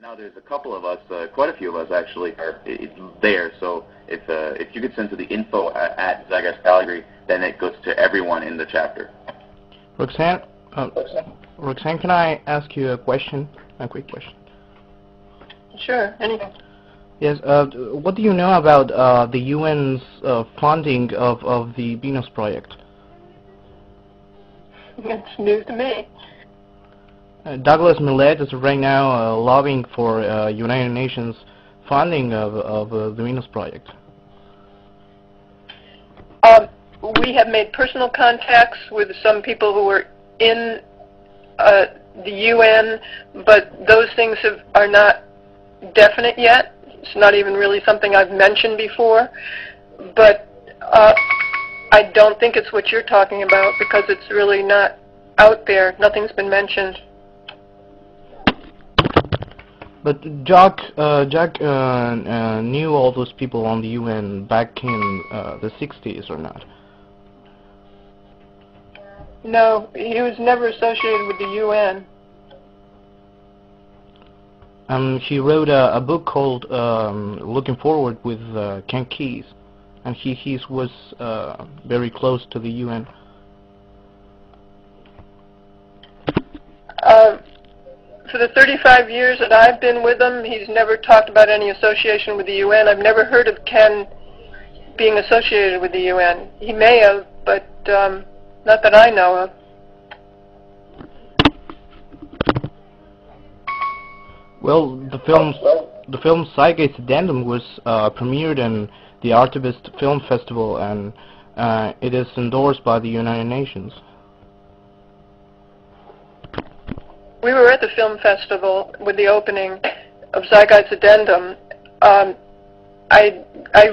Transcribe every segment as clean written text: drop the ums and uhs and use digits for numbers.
Now there's a couple of us, quite a few of us actually, are there. So if you could send to the info at Zygotes Calgary, then it goes to everyone in the chapter. Roxanne, Roxanne, can I ask you a question? A quick question. Sure. Anything. Yes. What do you know about the UN's funding of the Venus project? It's news to me. Douglas Millett is right now lobbying for United Nations funding of the Venus project. We have made personal contacts with some people who are in the UN, but those things are not definite yet. It's not even really something I've mentioned before. But I don't think it's what you're talking about because it's really not out there. Nothing's been mentioned. But Jack knew all those people on the UN back in the 60s, or not? No, he was never associated with the UN. He wrote a book called Looking Forward with Ken Keyes, and he was very close to the UN. For the 35 years that I've been with him, he's never talked about any association with the UN. I've never heard of Ken being associated with the UN. He may have, but not that I know of. Well, the film Zygotes Addendum was premiered in the Artivist Film Festival, and it is endorsed by the United Nations. We were at the film festival with the opening of Zygotes Addendum. I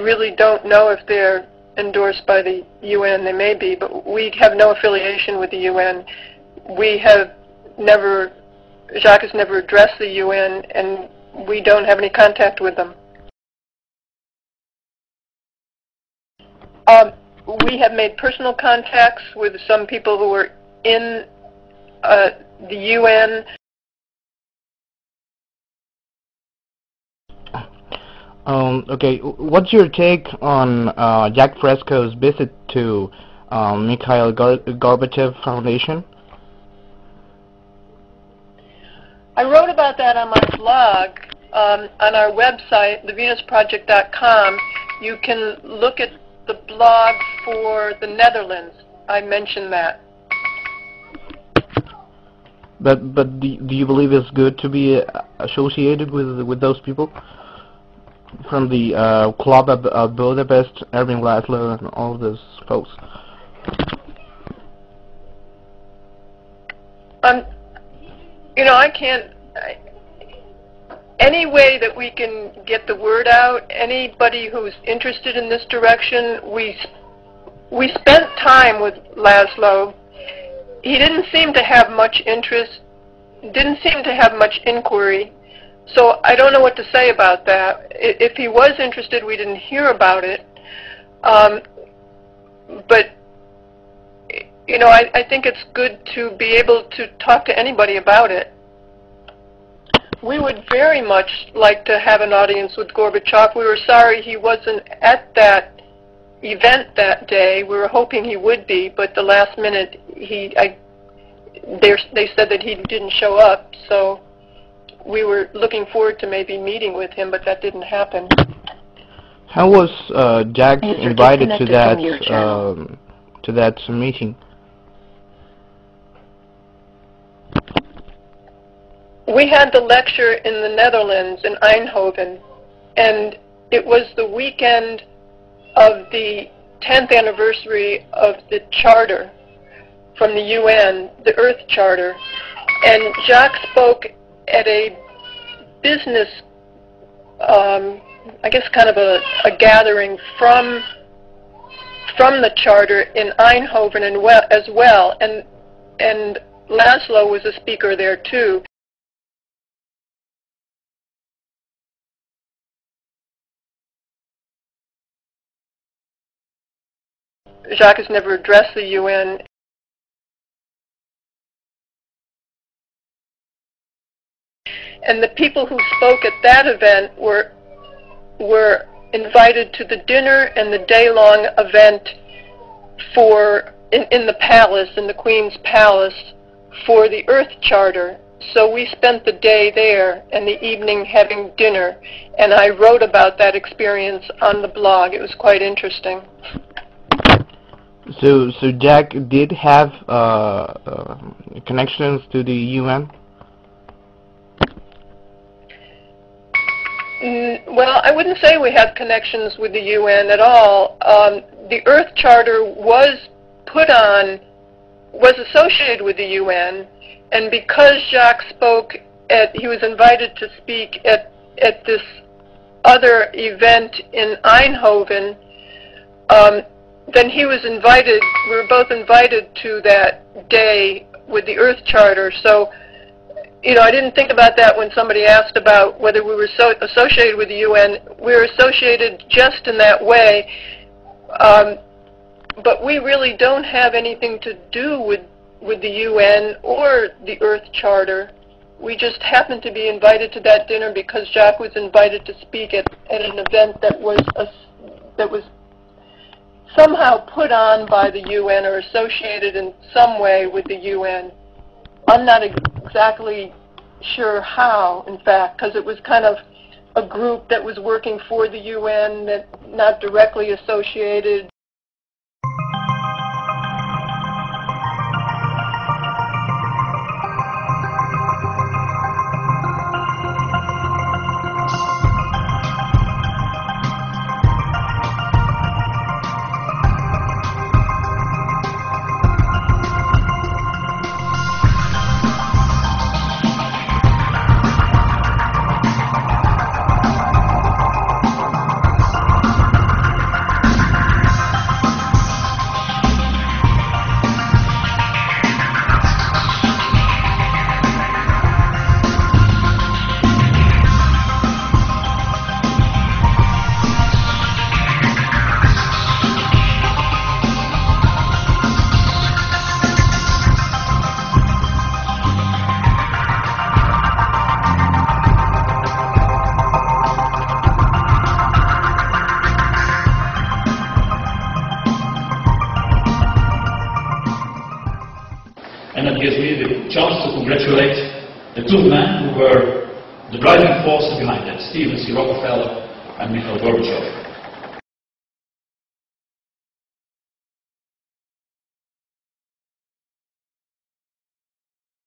really don't know if they're endorsed by the UN. They may be, but we have no affiliation with the UN. We have never, Jacques has never addressed the UN, and we don't have any contact with them. We have made personal contacts with some people who are in the UN. Okay, what's your take on Jack Fresco's visit to Mikhail Gorbachev Foundation? I wrote about that on my blog. On our website, thevenusproject.com, you can look at the blog for the Netherlands. I mentioned that. But do you believe it's good to be associated with those people? From the Club of Budapest, Erving Laszlo, and all those folks. You know, I can't. Any way that we can get the word out, anybody who's interested in this direction, we spent time with Laszlo. He didn't seem to have much interest, didn't seem to have much inquiry, so I don't know what to say about that. If he was interested, we didn't hear about it. But, you know, I think it's good to be able to talk to anybody about it. We would very much like to have an audience with Gorbachev. We were sorry he wasn't at that event that day. We were hoping he would be, but the last minute they said that he didn't show up, so we were looking forward to maybe meeting with him, but that didn't happen. How was Jack invited to that meeting? We had the lecture in the Netherlands, in Eindhoven, and it was the weekend of the 10th anniversary of the Charter from the UN, the Earth Charter, and Jacques spoke at a business, I guess kind of a gathering from the Charter in Eindhoven as well, and Laszlo was a speaker there too. Jacques has never addressed the UN. And the people who spoke at that event were invited to the dinner and the day-long event in the palace, in the Queen's Palace, for the Earth Charter. So we spent the day there and the evening having dinner, and I wrote about that experience on the blog. It was quite interesting. So Jack did have connections to the UN? Well, I wouldn't say we have connections with the UN at all. The Earth Charter was associated with the UN, and because Jacques he was invited to speak at this other event in Eindhoven, then he was invited, we were both invited to that day with the Earth Charter. So, you know, I didn't think about that when somebody asked about whether we were associated with the UN. We're associated just in that way, but we really don't have anything to do with the UN or the Earth Charter. We just happened to be invited to that dinner because Jacques was invited to speak at an event that was somehow put on by the UN or associated in some way with the UN. I'm not exactly sure how, in fact, because it was kind of a group that was working for the UN, that not directly associated. And that gives me the chance to congratulate the two men who were the driving force behind it, Stephen C. Rockefeller and Mikhail Gorbachev.